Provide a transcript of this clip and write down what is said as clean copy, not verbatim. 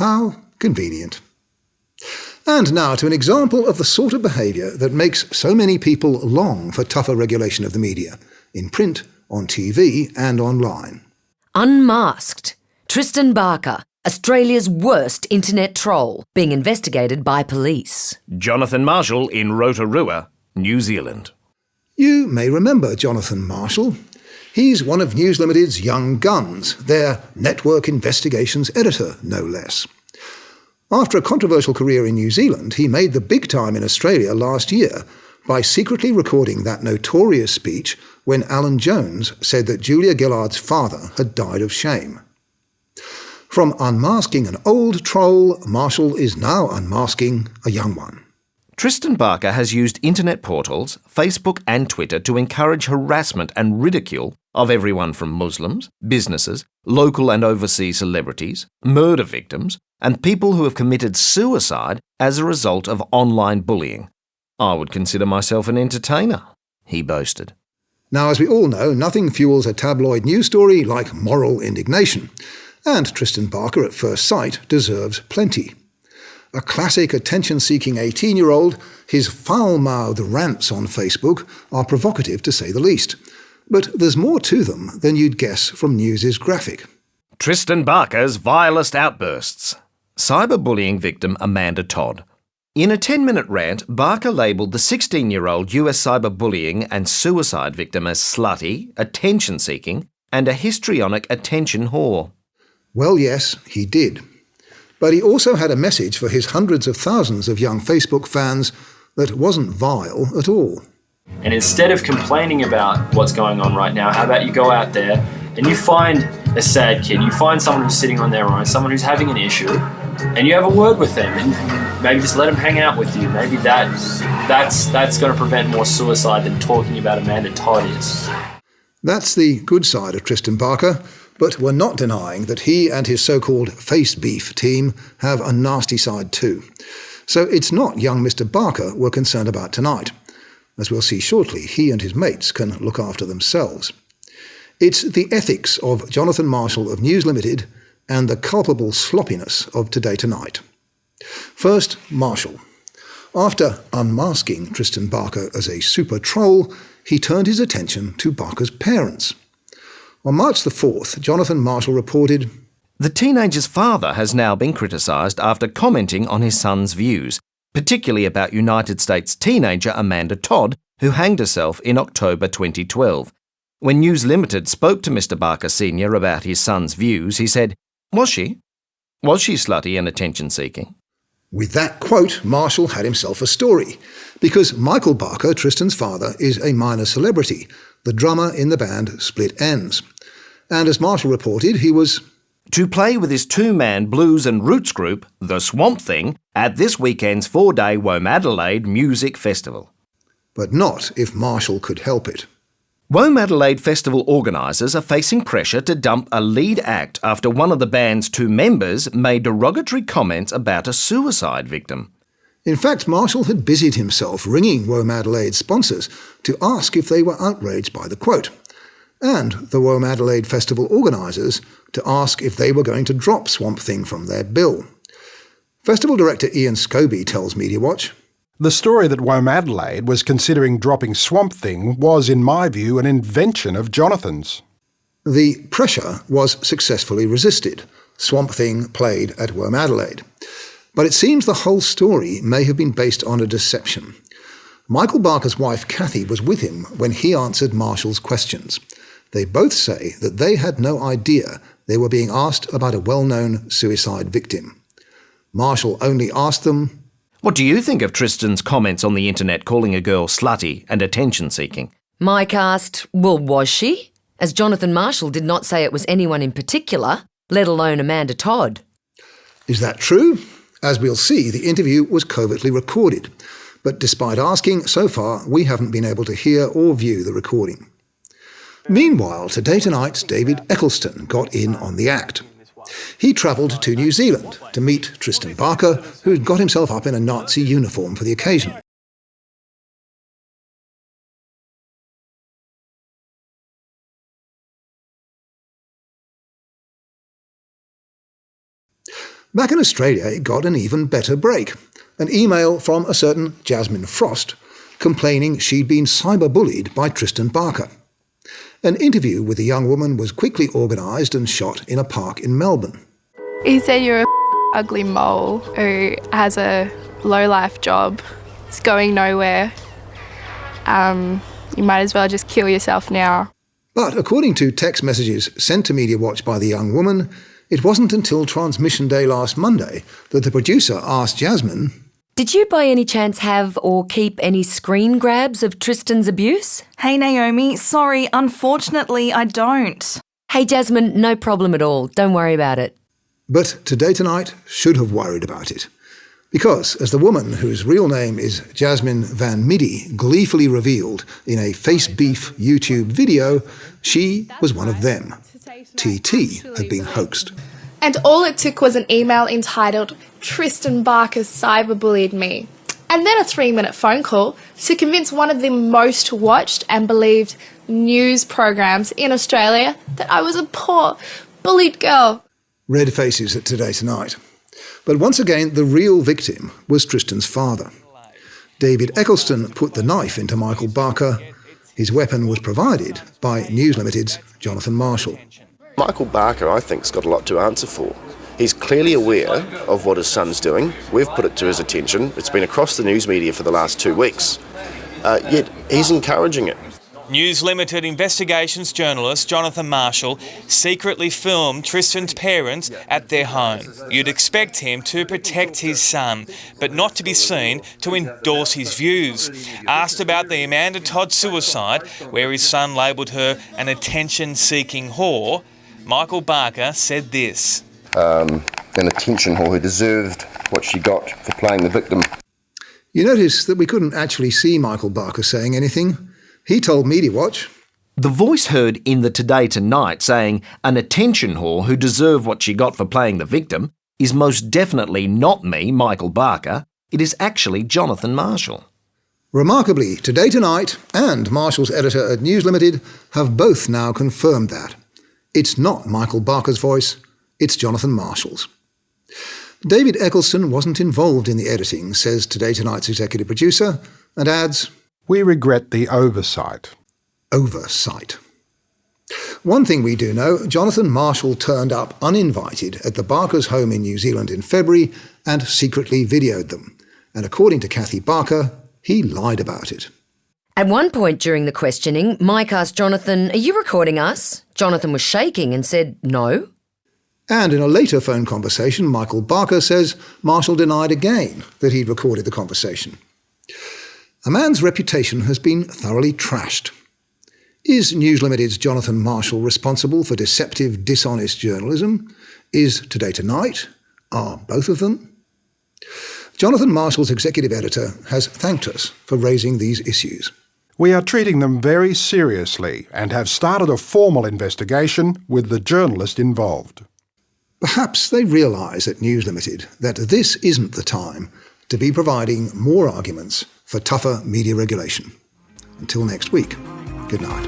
How convenient. And now to an example of the sort of behaviour that makes so many people long for tougher regulation of the media, in print, on TV and online. Unmasked. Tristan Barker, Australia's worst internet troll, being investigated by police. Jonathan Marshall in Rotorua, New Zealand. You may remember Jonathan Marshall. He's one of News Limited's young guns, their network investigations editor, no less. After a controversial career in New Zealand, he made the big time in Australia last year by secretly recording that notorious speech when Alan Jones said that Julia Gillard's father had died of shame. From unmasking an old troll, Marshall is now unmasking a young one. Tristan Barker has used internet portals, Facebook and Twitter to encourage harassment and ridicule of everyone from Muslims, businesses, local and overseas celebrities, murder victims, and people who have committed suicide as a result of online bullying. I would consider myself an entertainer, he boasted. Now, as we all know, nothing fuels a tabloid news story like moral indignation, and Tristan Barker at first sight deserves plenty. A classic attention-seeking 18-year-old, his foul-mouthed rants on Facebook are provocative to say the least. But there's more to them than you'd guess from News's graphic. Tristan Barker's vilest outbursts. Cyberbullying victim Amanda Todd. In a 10-minute rant, Barker labelled the 16-year-old US cyberbullying and suicide victim as slutty, attention-seeking, and a histrionic attention whore. Well, yes, he did. But he also had a message for his hundreds of thousands of young Facebook fans that wasn't vile at all. And instead of complaining about what's going on right now, how about you go out there and you find a sad kid, you find someone who's sitting on their own, someone who's having an issue, and you have a word with them and maybe just let them hang out with you. Maybe that's going to prevent more suicide than talking about Amanda Todd is. That's the good side of Tristan Barker, but we're not denying that he and his so-called Facebeef team have a nasty side too. So it's not young Mr. Barker we're concerned about tonight. As we'll see shortly, he and his mates can look after themselves. It's the ethics of Jonathan Marshall of News Limited and the culpable sloppiness of Today Tonight. First, Marshall. After unmasking Tristan Barker as a super troll, he turned his attention to Barker's parents. On March the 4th, Jonathan Marshall reported, The teenager's father has now been criticised after commenting on his son's views, particularly about United States teenager Amanda Todd, who hanged herself in October 2012. When News Limited spoke to Mr. Barker Sr. about his son's views, he said, Was she? Was she slutty and attention-seeking? With that quote, Marshall had himself a story, because Michael Barker, Tristan's father, is a minor celebrity, the drummer in the band Split Enz. And as Marshall reported, he was to play with his two-man blues and roots group, The Swamp Thing, at this weekend's 4-day Womadelaide Music Festival. But not if Marshall could help it. Womadelaide Festival organisers are facing pressure to dump a lead act after one of the band's two members made derogatory comments about a suicide victim. In fact, Marshall had busied himself ringing Womadelaide sponsors to ask if they were outraged by the quote, and the Womadelaide Festival organisers to ask if they were going to drop Swamp Thing from their bill. Festival director Ian Scobie tells Media Watch, The story that Womadelaide was considering dropping Swamp Thing was, in my view, an invention of Jonathan's. The pressure was successfully resisted. Swamp Thing played at Womadelaide. But it seems the whole story may have been based on a deception. Michael Barker's wife Kathy was with him when he answered Marshall's questions. They both say that they had no idea they were being asked about a well-known suicide victim. Marshall only asked them, What do you think of Tristan's comments on the internet calling a girl slutty and attention-seeking? Mike asked, well, was she? As Jonathan Marshall did not say it was anyone in particular, let alone Amanda Todd. Is that true? As we'll see, the interview was covertly recorded. But despite asking, so far we haven't been able to hear or view the recording. Meanwhile, Today Tonight's David Eccleston got in on the act. He travelled to New Zealand to meet Tristan Barker, who had got himself up in a Nazi uniform for the occasion. Back in Australia, it got an even better break. An email from a certain Jasmine Frost complaining she'd been cyberbullied by Tristan Barker. An interview with the young woman was quickly organised and shot in a park in Melbourne. He said you're a ugly mole who has a low-life job. It's going nowhere. You might as well just kill yourself now. But according to text messages sent to Media Watch by the young woman, it wasn't until transmission day last Monday that the producer asked Jasmine, Did you by any chance have or keep any screen grabs of Tristan's abuse? Hey Naomi, sorry, unfortunately I don't. Hey Jasmine, no problem at all. Don't worry about it. But Today Tonight should have worried about it. Because, as the woman whose real name is Jasmine Van Middy gleefully revealed in a Facebeef YouTube video, she was one of them. TT had been hoaxed. And all it took was an email entitled, Tristan Barker cyberbullied me. And then a 3-minute phone call to convince one of the most watched and believed news programs in Australia that I was a poor, bullied girl. Red faces at Today Tonight. But once again, the real victim was Tristan's father. David Eccleston put the knife into Michael Barker. His weapon was provided by News Limited's Jonathan Marshall. Michael Barker, I think, has got a lot to answer for. He's clearly aware of what his son's doing. We've put it to his attention. It's been across the news media for the last 2 weeks. Yet he's encouraging it. News Limited investigations journalist Jonathan Marshall secretly filmed Tristan's parents at their home. You'd expect him to protect his son, but not to be seen to endorse his views. Asked about the Amanda Todd suicide, where his son labelled her an attention-seeking whore, Michael Barker said this. An attention whore who deserved what she got for playing the victim. You notice that we couldn't actually see Michael Barker saying anything. He told Media Watch, The voice heard in the Today Tonight saying an attention whore who deserved what she got for playing the victim is most definitely not me, Michael Barker. It is actually Jonathan Marshall. Remarkably, Today Tonight and Marshall's editor at News Limited have both now confirmed that. It's not Michael Barker's voice, it's Jonathan Marshall's. David Eccleston wasn't involved in the editing, says Today Tonight's executive producer, and adds, We regret the oversight. Oversight. One thing we do know, Jonathan Marshall turned up uninvited at the Barkers' home in New Zealand in February and secretly videoed them. And according to Kathy Barker, he lied about it. At one point during the questioning, Mike asked Jonathan, Are you recording us? Jonathan was shaking and said, No. And in a later phone conversation, Michael Barker says Marshall denied again that he'd recorded the conversation. A man's reputation has been thoroughly trashed. Is News Limited's Jonathan Marshall responsible for deceptive, dishonest journalism? Is Today Tonight? Are both of them? Jonathan Marshall's executive editor has thanked us for raising these issues. We are treating them very seriously and have started a formal investigation with the journalist involved. Perhaps they realise at News Limited that this isn't the time to be providing more arguments for tougher media regulation. Until next week, good night.